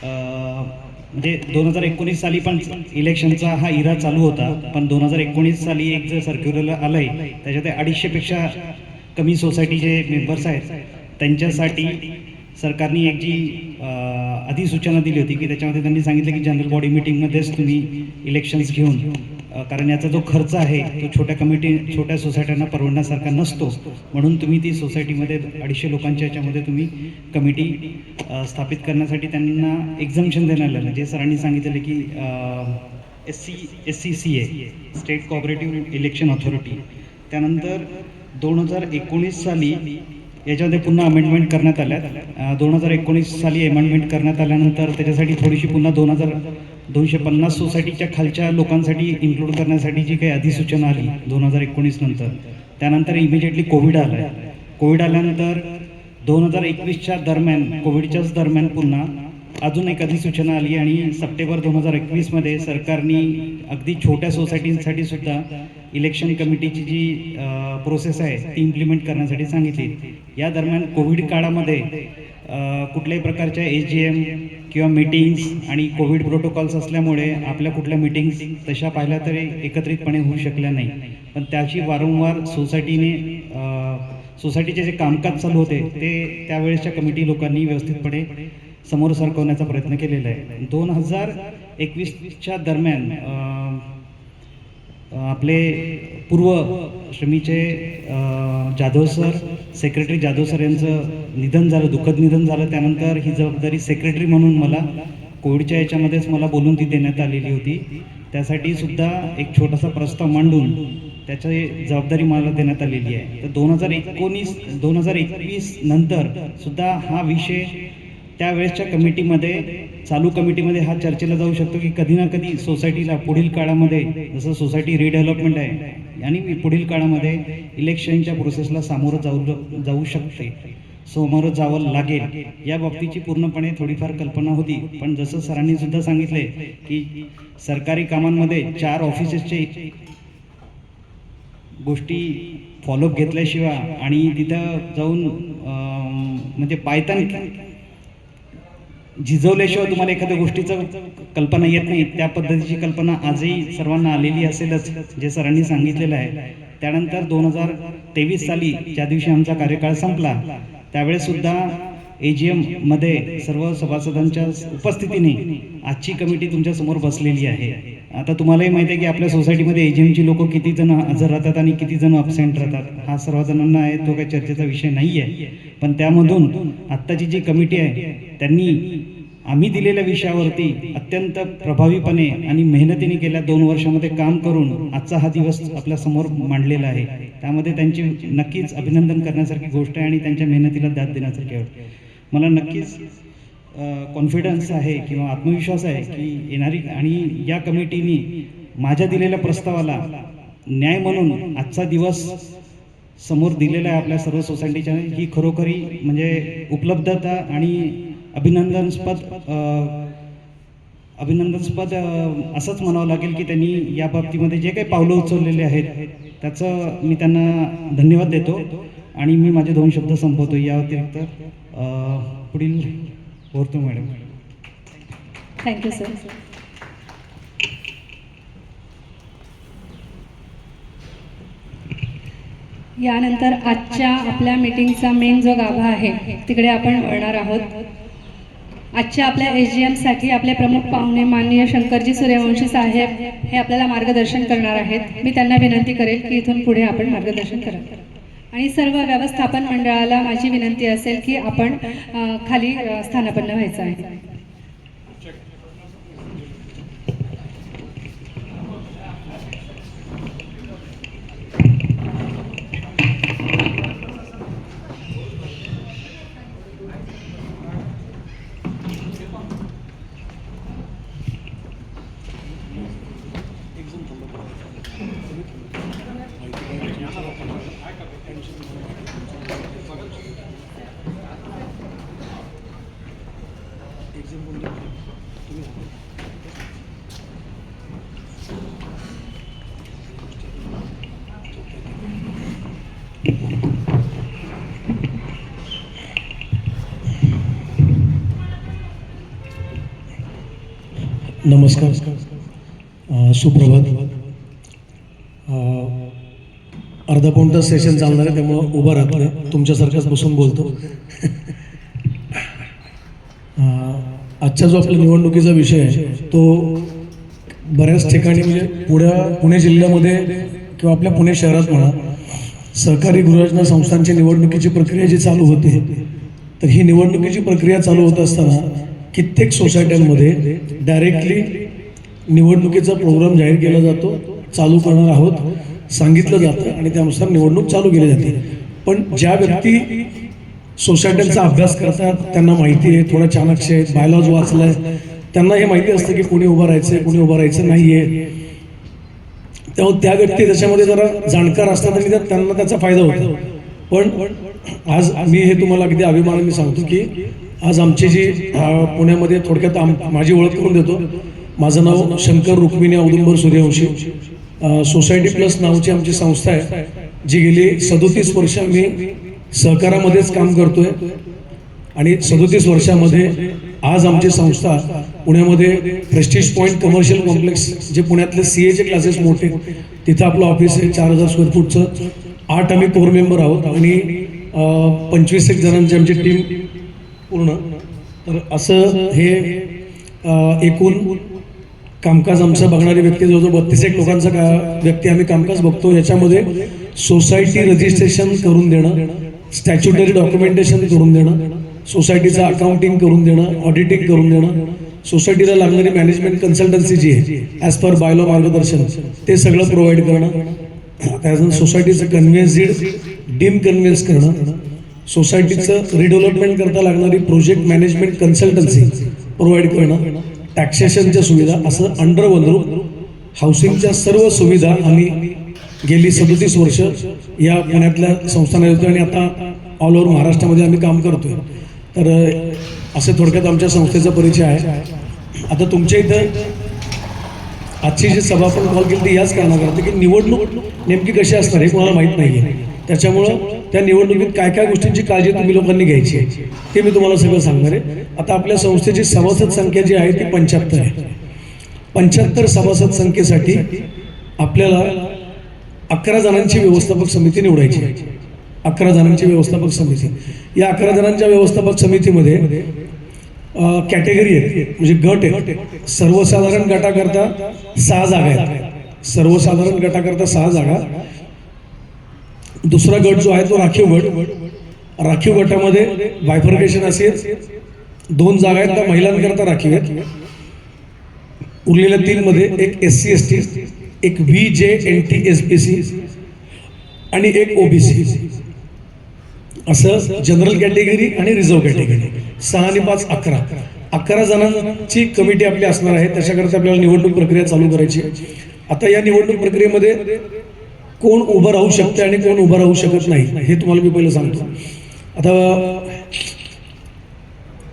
म्हणजे 2019 साली पण इलेक्शनचा हा इरा चालू होता, पण 2019 साली एक जर सर्क्युलर आलं आहे त्याच्यात 250पेक्षा कमी सोसायटीचे मेंबर्स आहेत त्यांच्यासाठी सरकारने एक जी अधिसूचना दिली होती की त्याच्यामध्ये त्यांनी सांगितलं की जनरल बॉडी मीटिंगमध्येच तुम्ही इलेक्शन्स घेऊन, कारण याचा जो खर्च आहे तो छोट्या सोसायट्यांना परवडण्यासारखा नसतो, म्हणून तुम्ही ती सोसायटीमध्ये 250 लोकांच्या याच्यामध्ये तुम्ही कमिटी स्थापित करण्यासाठी त्यांना एक्झम्पशन देण्यात आलं. जे सरांनी सांगितलेलं की SCCA state cooperative election authority. त्यानंतर 2019 साली याच्यामध्ये पुन्हा अमेंडमेंट करण्यात आल्या. 2019 साली अमेंडमेंट करण्यात आल्यानंतर त्याच्यासाठी थोडीशी पुन्हा 250 सोसायटीच्या खालच्या लोकांसाठी इन्क्लूड करण्यासाठी जी काही अधिसूचना आली 2019 नंतर, त्यानंतर इमिजिएटली कोविड आला. कोविड आल्यानंतर 2021च्या दरम्यान, कोविडच्याच दरम्यान पुन्हा अजून एक अधिसूचना आली आणि सप्टेंबर 2021मध्ये सरकारने अगदी छोट्या सोसायटींसाठी सुद्धा इलेक्शन कमिटीची जी प्रोसेस आहे ती इम्प्लिमेंट करण्यासाठी सांगितली. या दरम्यान कोविड काळामध्ये कुठल्याही प्रकारच्या AGM किंवा मीटिंग्स आणि कोविड प्रोटोकॉल्स असल्यामुळे आपल्या कुठल्या मीटिंग्स तशा पाहिल्या तरी एकत्रितपणे होऊ शकल्या नाही, पण त्याची वारंवार सोसायटीचे जे कामकाज चालू होते ते त्यावेळेसच्या कमिटी लोकांनी व्यवस्थितपणे समोर सरकवण्याचा प्रयत्न केलेला आहे. 2021च्या दरम्यान आपले पूर्व श्रमीचे Jadhav sir, secretary Jadhav sir यांचं निधन झालं, दुःखद निधन झालं. त्यानंतर ही जबाबदारी सेक्रेटरी म्हणून मला कोविडच्या याच्यामध्येच मला बोलून ती देण्यात आलेली होती. त्यासाठी सुद्धा एक छोटासा प्रस्ताव मांडून त्याची जबाबदारी मला देण्यात आलेली आहे. तर 2021 नंतर सुद्धा हा विषय त्यावेळेसच्या चालू कमिटीमध्ये हा चर्चेला जाऊ शकतो की कधी ना कधी सोसायटीला पुढील काळामध्ये, जसं सोसायटी रिडेव्हलपमेंट आहे आणि पुढील काळामध्ये इलेक्शनच्या प्रोसेसला सामोरं जाऊ शकते, समोरं जावं लागेल, या बाबतीची पूर्णपणे थोडीफार कल्पना होती. पण जसं सरांनी सुद्धा सांगितले की सरकारी कामांमध्ये 4 ऑफिसेसचे गोष्टी फॉलोअप घेतल्याशिवाय आणि तिथं जाऊन म्हणजे पायतान झिजवल्याशिवाय तुम्हाला एखाद्या गोष्टीचं कल्पना येत नाही. त्या पद्धतीची कल्पना आजही सर्वांना आलेली असेलच, जे सरांनी सांगितलेलं आहे. त्यानंतर 2023 साली ज्या दिवशी आमचा कार्यकाळ संपला त्यावेळेस सुद्धा AGM मध्ये सर्व सभासदांच्या उपस्थितीने आजची कमिटी तुमच्या समोर बसलेली आहे. आता तुम्हालाही माहिती आहे की आपल्या सोसायटीमध्ये AGMची लोक किती जण हजर राहतात आणि किती जण अब्सेंट राहतात. हा सर्वजणांना आहे, तो काही चर्चेचा विषय नाही आहे. पण त्यामधून आत्ताची जी कमिटी आहे त्यांनी आम्ही दिलेल्या विषयावरती अत्यंत प्रभावीपणे आणि मेहनतीने गेल्या 2 वर्षामध्ये काम करून आजचा हा दिवस आपल्या समोर मांडलेला आहे. त्यामध्ये त्यांची नक्कीच अभिनंदन करण्यासारखी गोष्ट आहे आणि त्यांच्या मेहनतीला दाद देण्यासारखी आहे. मला नक्कीच कॉन्फिडन्स आहे किंवा आत्मविश्वास आहे की येणारी आणि या कमिटीने माझ्या दिलेल्या प्रस्तावाला न्याय म्हणून आजचा दिवस समोर दिलेला आहे आपल्या सर्व सोसायटीच्या. ही खरोखरी म्हणजे उपलब्धता आणि अभिनंदनस्पद असंच म्हणावं लागेल की त्यांनी या बाबतीमध्ये जे काही पावलं उचललेले आहेत त्याचं मी त्यांना धन्यवाद देतो आणि मी माझे 2 शब्द संपवतो. या व्यतिरिक्त पुढील बोलतो मॅडम. Thank you sir. यानंतर आजच्या आपल्या मीटिंगचा मेन जो गाभा आहे तिकडे आपण वळणार आहोत. आजच्या आपल्या AGMसाठी आपले प्रमुख पाहुणे माननीय शंकरजी सूर्यवंशी साहेब हे आपल्याला मार्गदर्शन करणार आहेत. मी त्यांना विनंती करेल की इथून पुढे आपण मार्गदर्शन करा. आणि सर्व व्यवस्थापन मंडळाला माझी विनंती असेल की आपण खाली स्थानापन्न व्हायचं आहे. नमस्कार, सुप्रभात. अर्धा पाऊण तास सेशन चालणार आहे, त्यामुळं उभा राहत नाही, तुमच्यासारखाच बसून बोलतो. आजचा जो आपल्या निवडणुकीचा विषय आहे तो बऱ्याच ठिकाणी म्हणजे पुणे जिल्ह्यामध्ये किंवा आपल्या पुणे शहरात म्हणा, सहकारी गृहरचना संस्थांची निवडणुकीची प्रक्रिया जी चालू होते, तर ही निवडणुकीची प्रक्रिया चालू होत असताना कित्येक सोसायट्यांमध्ये डायरेक्टली निवडणुकीचा प्रोग्राम जाहीर केला जातो, चालू करणार आहोत सांगितलं जातं आणि त्यानुसार निवडणूक चालू केली जाते. पण ज्या व्यक्ती सोसायट्यांचा अभ्यास करतात, त्यांना माहिती आहे, थोडा चाणक्य आहेत, बायलॉज वाचलाय, त्यांना हे माहिती असतं की कोणी उभं राहायचं कोणी उभं राहायचं नाही आहे. त्यामुळे त्या व्यक्ती त्याच्यामध्ये जरा जाणकार असतात आणि त्यांना त्याचा फायदा होतो. पण आज मी हे तुम्हाला अगदी अभिमानाने सांगतो की आज आमची जी पुण्यामध्ये थोडक्यात माझी ओळख करून देतो. माझं नाव शंकर रुक्मिणी औदुंबर सूर्यवंशी. सोसायटी प्लस नावाची आमची संस्था आहे, जी गेली 37 वर्ष मी सहकारामध्येच काम करतोय आणि 37 वर्षामध्ये आज आमची संस्था पुण्यामध्ये प्रेस्टिज पॉईंट कमर्शियल कॉम्प्लेक्स, जे पुण्यातले CA चे क्लासेस मोठे, तिथं आपलं ऑफिस आहे 4000 स्क्वेअर फूटचं. 8 आम्ही कोर मेंबर आहोत आणि 25 जणांची आमची टीम पूर्ण. तर असं हे एकूण कामकाज आमचं बघणारी व्यक्ती जवळजवळ 32 लोकांचा व्यक्ती आम्ही कामकाज बघतो. याच्यामध्ये सोसायटी रजिस्ट्रेशन करून देणं, स्टॅच्युटरी डॉक्युमेंटेशन करून देणं, सोसायटीचं अकाउंटिंग करून देणं, ऑडिटिंग करून देणं, सोसायटीला लागणारी मॅनेजमेंट कन्सल्टन्सी जी आहे ॲज पर बायलॉ मार्गदर्शन ते सगळं प्रोव्हाइड करणं, त्यानंतर सोसायटीचं कन्व्हिन्स डीम कन्व्हिन्स करणं, सोसायटीचं रिडेव्हलपमेंट करता लागणारी प्रोजेक्ट मॅनेजमेंट कन्सल्टन्सी प्रोव्हाइड करणं, टॅक्सेशनच्या सुविधा, असं अंडर वन रूफ हाऊसिंगच्या सर्व सुविधा आम्ही गेली 37 वर्ष या पुण्यातल्या संस्थांना देतो आणि आता ऑल ओव्हर महाराष्ट्रामध्ये आम्ही काम करतोय. तर असे थोडक्यात आमच्या संस्थेचा परिचय आहे. आता तुमच्या इथं आजची जी सभा आपण कॉल केली ती याच कारणाकरता की निवडणूक नेमकी कशी असणार हे कोणाला माहीत नाही आहे. त्याच्यामुळं त्या निवडणुकीत काय काय गोष्टींची काळजी तुम्ही लोकांनी घ्यायची आहे ते मी तुम्हाला सगळं सांगणार आहे. आता आपल्या संस्थेची सभासद संख्या जी आहे ती 75 आहे. 75 सभासद संख्येसाठी आपल्याला 11 जणांची व्यवस्थापक समिती निवडायची आहे. 11 जणांची व्यवस्थापक समिती. या 11 जणांच्या व्यवस्थापक समितीमध्ये कॅटेगरी आहेत, म्हणजे गट आहेत. सर्वसाधारण गटाकरता 6 जागा आहेत. सर्वसाधारण गटाकरता 6 जागा. दुसरा गट जो आहे तो राखीव गट. राखीव गटामध्ये बायफर्केशन असेल, 2 जागा आहेत त्या महिलांकरता राखीव आहेत. उरलेल्या 3 मध्ये एक SC ST, एक VJNT SBC आणि एक OBC, असं जनरल कॅटेगरी आणि रिझर्व्ह कॅटेगरी. 6 आणि 5 11. 11 जणांची कमिटी आपली असणार आहे. त्याच्याकरता आपल्याला निवडणूक प्रक्रिया चालू करायची. आता या निवडणूक प्रक्रियेमध्ये कोण उभं राहू शकते आणि कोण उभं राहू शकत नाही हे तुम्हाला मी पहिलं सांगतो. आता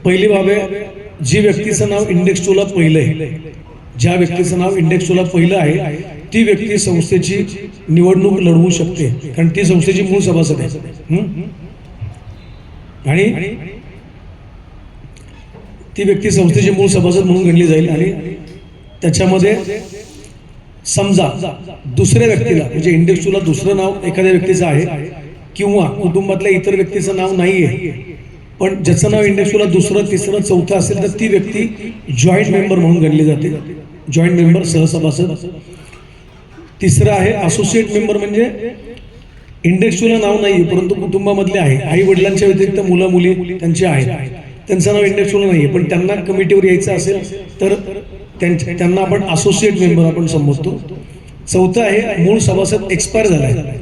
पहिली बाब आहे, जी व्यक्तीचं नाव इंडेक्स 2 ला पहिलं आहे, ज्या व्यक्तीचं नाव इंडेक्स 2 ला पहिलं आहे ती व्यक्ती संस्थेची निवडणूक लढवू शकते, कारण ती संस्थेची मूळ सभासद आहे. आणि ती व्यक्ती संस्थेची मूळ सभासद म्हणून गणली जाईल. आणि त्याच्यामध्ये समजा दुसऱ्या व्यक्तीला, म्हणजे इंडेक्स 2 ला दुसरं नाव एखाद्या व्यक्तीचं आहे किंवा कुटुंबातल्या इतर व्यक्तीचं नाव नाही आहे, पण ज्याचं नाव इंडेक्स 2 ला दुसरं, तिसरं, चौथं असेल तर ती व्यक्ती जॉईंट मेंबर म्हणून गणली जाते. जॉईंट मेंबर, सहसभासद. तिसरं आहे असोसिएट मेंबर, म्हणजे इंडेक्स 2 ला नाव नाही, परंतु कुटुंबामधले आहे, आई वडिलांच्या व्यतिरिक्त मुलं मुली त्यांचे आहेत, त्यांचं नाव इंडेक्स 2 ला नाही, पण त्यांना कमिटीवर यायचं असेल तर त्यांना आपण असोसिएट मेंबर आपण संबोधतो. चौथं आहे मूळ सभासद एक्सपायर झाला आहे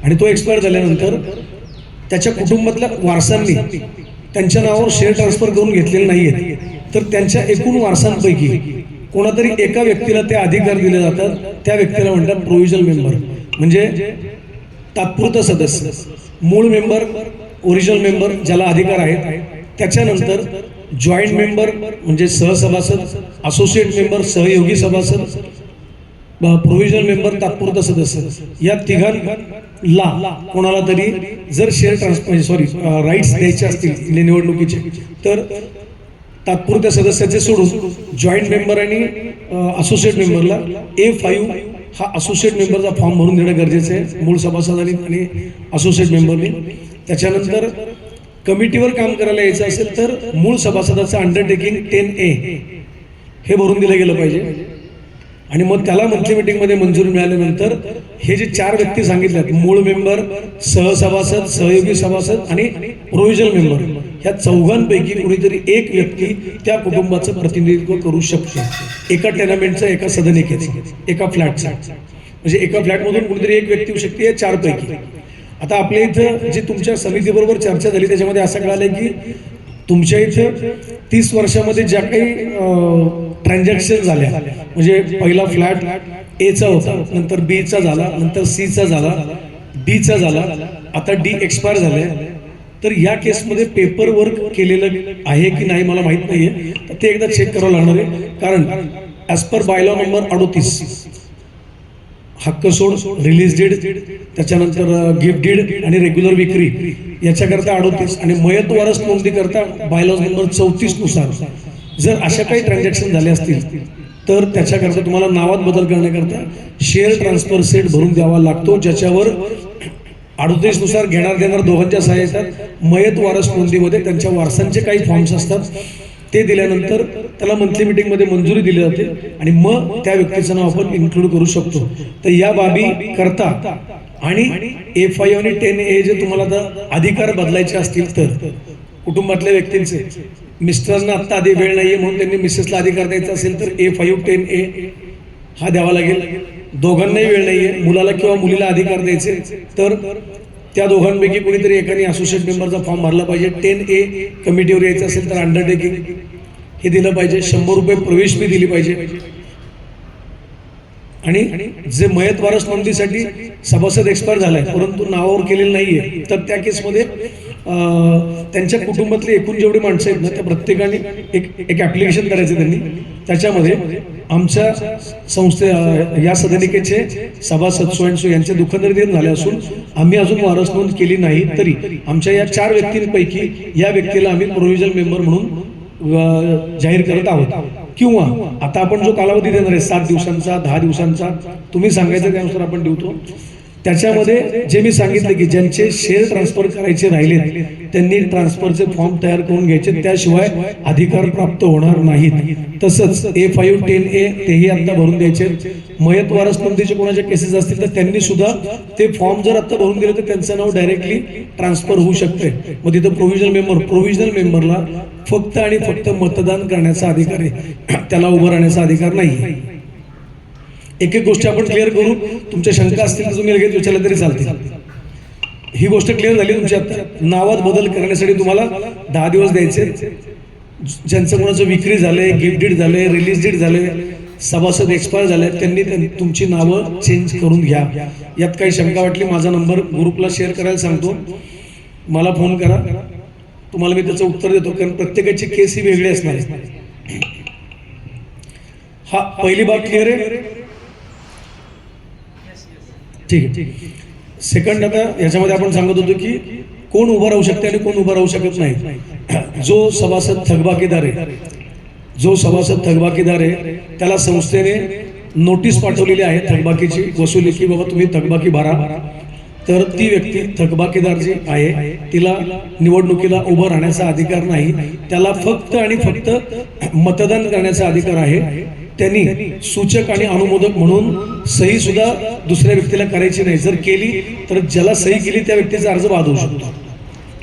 आणि तो एक्सपायर झाल्यानंतर त्याच्या कुटुंबातल्या वारसांनी त्यांच्या नावावर शेअर ट्रान्सफर करून घेतलेले नाही आहेत, तर त्यांच्या एकूण वारसांपैकी कोणातरी एका व्यक्तीला ते अधिकार दिले जातात. त्या व्यक्तीला म्हणतात प्रोव्हिजनल मेंबर, म्हणजे तात्पुरता सदस्य. मूळ मेंबर, ओरिजिनल मेंबर ज्याला अधिकार आहेत, त्याच्यानंतर जॉईंट मेंबर म्हणजे सहसभासद, असोसिएट मेंबर सहयोगी सभासद, प्रोव्हिजनल मेंबर तात्पुरता सदस्य. या तिघांना कोणाला तरी जर शेअर ट्रान्सफर राईट्स द्यायचे असतील निवडणुकीचे, तर तात्पुरत्या सदस्याचे सोडून जॉईंट मेंबर आणि असोसिएट मेंबरला A5 हा असोसिएट मेंबरचा फॉर्म भरून देणं गरजेचं आहे मूळ सभासदांनी आणि असोसिएट मेंबरनी. त्याच्यानंतर कमिटीवर काम करायला यायचं असेल तर मूळ सभासदाचं अंडरटेकिंग 10A हे भरून दिलं गेलं पाहिजे आणि मग त्याला मंथली मीटिंगमध्ये मंजुरी मिळाल्यानंतर हे जे 4 व्यक्ती सांगितल्यात, मूळ मेंबर, सहसभासद, सहयोगी सभासद आणि प्रोव्हिजनल मेंबर, ह्या चौघांपैकी कुणीतरी एक व्यक्ती त्या कुटुंबाचं प्रतिनिधित्व करू शकतो. एका टेनामेंटचा, एका सदनिकेचा, एका फ्लॅटचा, म्हणजे एका फ्लॅटमधून कुणीतरी एक व्यक्ती होऊ शकते या 4 पैकी. आता आपल्या इथं जी तुमच्या समितीबरोबर चर्चा झाली त्याच्यामध्ये असं कळालं की तुमच्या इथं 30 वर्षामध्ये ज्या काही ट्रान्झॅक्शन झाल्या, म्हणजे पहिला फ्लॅट Aचा होता, नंतर Bचा झाला, नंतर Cचा झाला, Dचा झाला, आता D एक्सपायर झालाय, तर या केसमध्ये पेपर वर्क केलेलं आहे की नाही मला माहित नाहीये, तर ते एकदा चेक करावं लागणार आहे. कारण ॲज पर बायलॉ नंबर 38 हक्क सोड, रिलीज डीड, त्याच्यानंतर गिफ्ट डीड आणि रेग्युलर विक्री याच्याकरता 38 आणि मयत वारस नोंदी करता बायलॉज नंबर 34 नुसार जर अशा काही ट्रान्झॅक्शन झाले असतील तर त्याच्याकरता तुम्हाला नावात बदल करण्याकरता शेअर ट्रान्सफर सेट भरून द्यावा लागतो, ज्याच्यावर 38 नुसार घेणार देणार दोघांच्या सह्या येतात. मयत वारस नोंदीमध्ये त्यांच्या वारसांचे काही फॉर्म्स असतात, ते दिल्यानंतर त्याला मंथली मीटिंगमध्ये मंजुरी दिली जाते आणि मग त्या व्यक्तीचं नाव आपण इन्क्लूड करू शकतो. तर या बाबी करता आणि A5 आणि 10A जे तुम्हाला आता अधिकार बदलायचे असतील तर कुटुंबातल्या व्यक्तींचे, मिस्टरांना आत्ता आधी वेळ नाहीये म्हणून त्यांनी मिसेसला अधिकार द्यायचा असेल तर A5 10A हा द्यावा लागेल. दोघांनाही वेळ नाहीये, मुलाला किंवा मुलीला अधिकार द्यायचे तर त्या दोघांपैकी कोणीतरी एकाने असोसिएट मेंबरचा फॉर्म भरला पाहिजे. 10A कमिटीवर यायचं असेल तर अंडरटेकिंग हे दिलं पाहिजे. 100 रुपये प्रवेश फी दिली पाहिजे. आणि जे मयत वारस नोंदीसाठी सभासद एक्सपायर झालाय परंतु नावावर केलेलं नाहीये, तर त्या केसमध्ये त्यांच्या कुटुंबातले एकूण जेवढे माणसं आहेत ना त्या प्रत्येकाने एक ऍप्लिकेशन करायचं त्यांनी. त्याच्यामध्ये आमच्या संस्थे या सदनिकेचे सभासद सो अँड सो यांचे दुःखनिर्देशन झाले असून आम्ही अजून वारस नोंद केली नाही, तरी आमच्या या 4 व्यक्तींपैकी या व्यक्तीला आम्ही प्रोव्हिजनल मेंबर म्हणून जाहीर करत आहोत. किंवा आता आपण जो कालावधी देणार आहे 7 दिवसांचा, 10 दिवसांचा, तुम्ही सांगायचं त्यानुसार आपण देतो. त्याच्यामध्ये जे मी सांगितले की ज्यांचे शेअर ट्रान्सफर करायचे राहिले त्यांनी ट्रान्सफरचे फॉर्म तयार करून घ्यायचे, त्याशिवाय अधिकार प्राप्त होणार नाहीत. तसंच A5 10A तेही आता भरून द्यायचे. मयत वारस नोंदीचे कोणाचे केसेस असतील तर त्यांनी सुद्धा ते फॉर्म जर आता भरून दिले तर त्यांचं नाव डायरेक्टली ट्रान्सफर होऊ शकते. मग तिथं प्रोव्हिजनल मेंबरला फक्त आणि फक्त मतदान करण्याचा अधिकार आहे, त्याला उभं राहण्याचा अधिकार नाही. एक एक गोष्टी आपण क्लिअर करू. तुमच्या शंका असतील तर तुम्ही लगेच विचारल्या तरी चालतील. ही गोष्ट क्लिअर झाली तुमची. आता नावात बदल करण्यासाठी तुम्हाला 10 दिवस द्यायचे. ज्यांचं कोणाचं विक्री झालंय, गिफ्ट डीड झालंय, रिलीज डीड झालंय, सभासद एक्सपायर झाले, त्यांनी तुमची नावं चेंज करून घ्या. यात काही शंका वाटली माझा नंबर ग्रुपला शेअर करायला सांगतो, मला फोन करा, तुम्हाला मी त्याचं उत्तर देतो. कारण प्रत्येकाची केस ही वेगळी असणार आहे. हा पहिली बाब क्लिअर आहे. ठीक आहे. सेकंड, आता याच्यामध्ये आपण सांगत होतो की कोण उभं राहू शकते आणि कोण उभं राहू शकत नाही. जो सभासद थकबाकीदार आहे त्याला संस्थेने नोटीस पाठवलेली आहे थकबाकीची वसुली की बाबा तुम्ही थकबाकी भरा. तर ती व्यक्ती थकबाकीदार जी आहे तिला निवडणुकीला उभं राहण्याचा अधिकार नाही, त्याला फक्त आणि फक्त मतदान करण्याचा अधिकार आहे. त्यांनी सूचक आणि अनुमोदक म्हणून सही सुद्धा दुसऱ्या व्यक्तीला करायची नाही. जर केली तर ज्याला सही केली त्या व्यक्तीचा अर्ज बाद होऊ शकतो.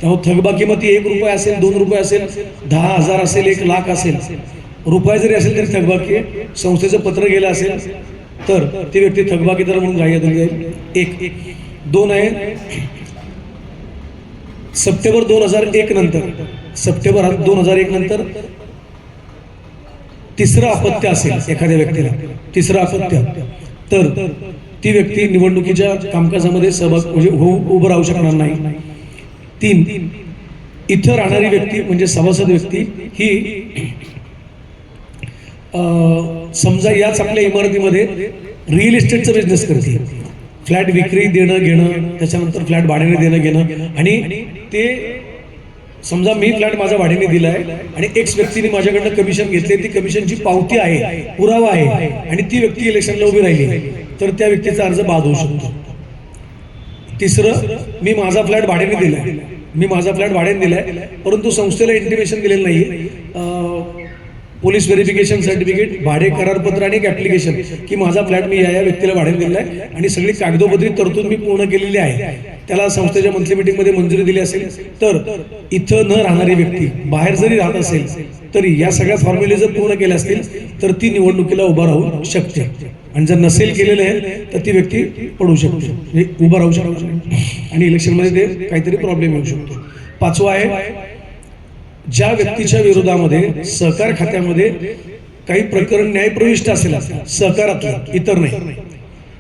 त्यामुळे थकबाकी मग ती 1 रुपये असेल, 2 रुपये असेल, 10,000 असेल, 1 लाख असेल, रुपये जरी असेल तरी थकबाकी आहे. संस्थेचं पत्र गेलं असेल तर ती व्यक्ती थकबाकीदार म्हणून ग्राह्य धरली जाईल. 1. 2 आहे सप्टेंबर 2001 नंतर, सप्टेंबर 2001 नंतर तिसरं अपत्य असेल एखाद्या व्यक्तीला, तिसरं अपत्य, तर ती व्यक्ती निवडणुकीच्या कामकाजामध्ये सहभाग म्हणजे उभं राहू शकणार नाही. 3. इथं राहणारी व्यक्ती म्हणजे सभासद व्यक्ती ही समजा याच आपल्या इमारतीमध्ये रिअल इस्टेटचा बिझनेस करते, फ्लॅट विक्री देणं घेणं, त्याच्यानंतर फ्लॅट भाड्याने देणं घेणं, आणि ते समजा मी फ्लॅट माझा भाड्याने दिला आहे आणि एक्स व्यक्तीने माझ्याकडनं कमिशन घेतले, ती कमिशनची पावती आहे, पुरावा आहे, आणि ती व्यक्ती इलेक्शनला उभी राहिली तर त्या व्यक्तीचा अर्ज बाद होऊ शकतो. 3. मी माझा फ्लॅट भाड्याने दिलाय, परंतु संस्थेला इंटिमेशन दिलेलं नाही, पोलीस व्हेरिफिकेशन सर्टिफिकेट, भाडे करारपत्र आणि एक ऍप्लिकेशन की माझा फ्लॅट मी या व्यक्तीला भाड्याने दिलेला आहे आणि सगळी कागदोपत्री तरतूद मी पूर्ण केलेली आहे, त्याला संस्थेच्या मंथली मीटिंगमध्ये मंजुरी दिली असेल, तर इथं न राहणारी व्यक्ती बाहेर जरी राहत असेल तरी या सगळ्या फॉर्म्युले जर पूर्ण केल्या असतील तर ती निवडणुकीला उभा राहू शकते. आणि जर नसेल केलेलं आहे तर ती व्यक्ती पडू शकते, म्हणजे उभा राहू शकते आणि इलेक्शनमध्ये ते काहीतरी प्रॉब्लेम येऊ शकतो. 5 आहे ज्या व्यक्तीच्या विरोधामध्ये सहकार खात्यामध्ये काही प्रकरण न्यायप्रविष्ट असेल, सहकारातलं, इतर नाही,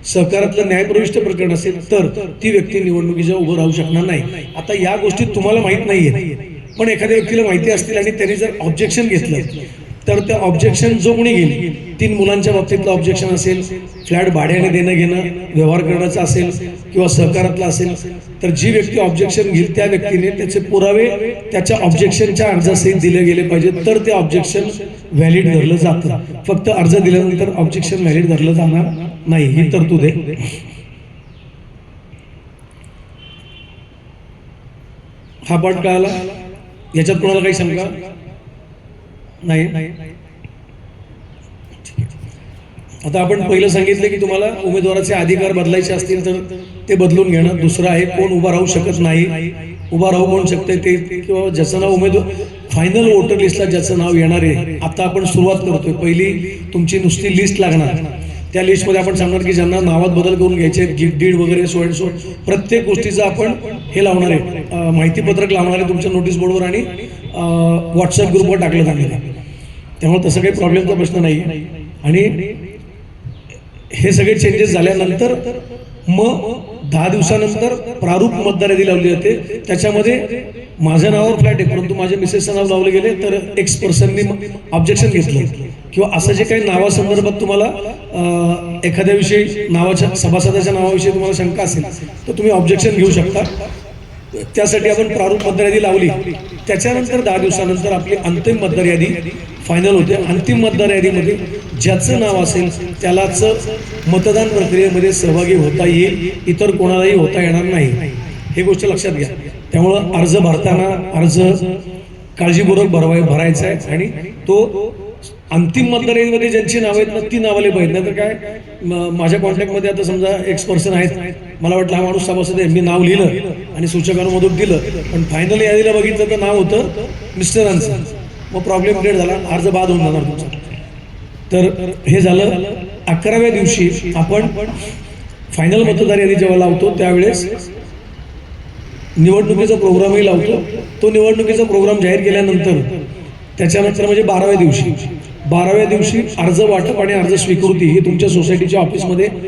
सहकारातलं न्यायप्रविष्ट प्रकरण असेल तर ती व्यक्ती निवडणुकीच्या उभं राहू शकणार नाही. आता या गोष्टी तुम्हाला माहीत नाहीये, पण एखाद्या व्यक्तीला माहिती असतील आणि त्यांनी जर ऑब्जेक्शन घेतलं तर त्या ऑब्जेक्शन जो कोणी घेईल, 3 मुलांच्या बाबतीतलं ऑब्जेक्शन असेल, फ्लॅट भाड्याने देणं घेणं व्यवहार करण्याचं असेल किंवा सहकारातला असेल, तर जी व्यक्ती ऑब्जेक्शन घेईल त्या व्यक्तीने त्याचे पुरावे त्याच्या ऑब्जेक्शनच्या अर्जासहित दिले गेले पाहिजे, तर ते ऑब्जेक्शन व्हॅलिड धरलं जातं. फक्त अर्ज दिल्यानंतर ऑब्जेक्शन व्हॅलिड धरलं जाणार नाही, ही तरतूद आहे. हा पाठ कळाला? याच्यात कोणाला काही शंका नाही? आता आपण पहिलं सांगितलं की तुम्हाला उमेदवाराचे अधिकार बदलायचे असतील तर ते बदलून घेणं. दुसरं आहे कोण उभा राहू शकत नाही, उभा राहू कोण शकते ते, किंवा ज्याचं नाव उमेदवार फायनल वोटर लिस्टला ज्याचं नाव येणार आहे. आता आपण सुरुवात करतोय, पहिली तुमची नुसती लिस्ट लागणार, त्या लिस्टमध्ये आपण सांगणार की ज्यांना नावात बदल करून घ्यायचे, गिफ्ट डीड वगैरे सो अँड सो, प्रत्येक गोष्टीचं आपण हे लावणार आहे, माहितीपत्रक लावणार आहे तुमच्या नोटीस बोर्डवर आणि व्हॉट्सअप ग्रुपवर टाकलं जाणार आहे. त्यामुळे तसं काही प्रॉब्लेमचा प्रश्न नाही. आणि हे सगळे चेंजेस झाल्यानंतर मग 10 दिवसानंतर प्रारूप मतदार यादी लावली जाते. त्याच्यामध्ये माझ्या नावावर फ्लॅट आहे परंतु माझ्या मिसेसचं नाव लावलं गेले तर एक्स पर्सननी ऑब्जेक्शन घेतलं, किंवा असं जे काही नावासंदर्भात तुम्हाला एखाद्याविषयी नावाच्या सभासदाच्या नावाविषयी तुम्हाला शंका असेल तर तुम्ही ऑब्जेक्शन घेऊ शकता. त्यासाठी आपण प्रारूप मतदार यादी लावली. त्याच्यानंतर 10 दिवसानंतर आपली अंतिम मतदार यादी फायनल होते. अंतिम मतदार यादीमध्ये ज्याचं नाव असेल त्यालाच मतदान प्रक्रियेमध्ये सहभागी होता येईल, इतर कोणालाही होता येणार नाही. हे गोष्ट लक्षात घ्या. त्यामुळं अर्ज भरताना अर्ज काळजीपूर्वक भरायचा आहे आणि तो अंतिम मतदार यादीमध्ये ज्यांची नावं आहेत ना ती नावाले पाहिजे. नाही तर काय माझ्या कॉन्टॅक्टमध्ये आता समजा एक्स पर्सन आहेत, मला वाटलं हा माणूस सभासद आहे, मी नाव लिहिलं आणि सूचकांमधून दिलं, पण फायनल यादीला बघितलं तर नाव होतं मिस्टरांचं. मग प्रॉब्लेम क्रिएट झाला, अर्ज बाद होऊन जाणार तुमचा. तर हे झालं. 11व्या दिवशी आपण फायनल मतदार यादी जेव्हा लावतो त्यावेळेस निवडणुकीचा प्रोग्रामही लावतो. तो निवडणुकीचा प्रोग्राम जाहीर केल्यानंतर त्याच्यानंतर म्हणजे 12व्या दिवशी अर्ज वाटप आणि अर्ज स्वीकृती ही तुमच्या सोसायटीच्या ऑफिसमध्ये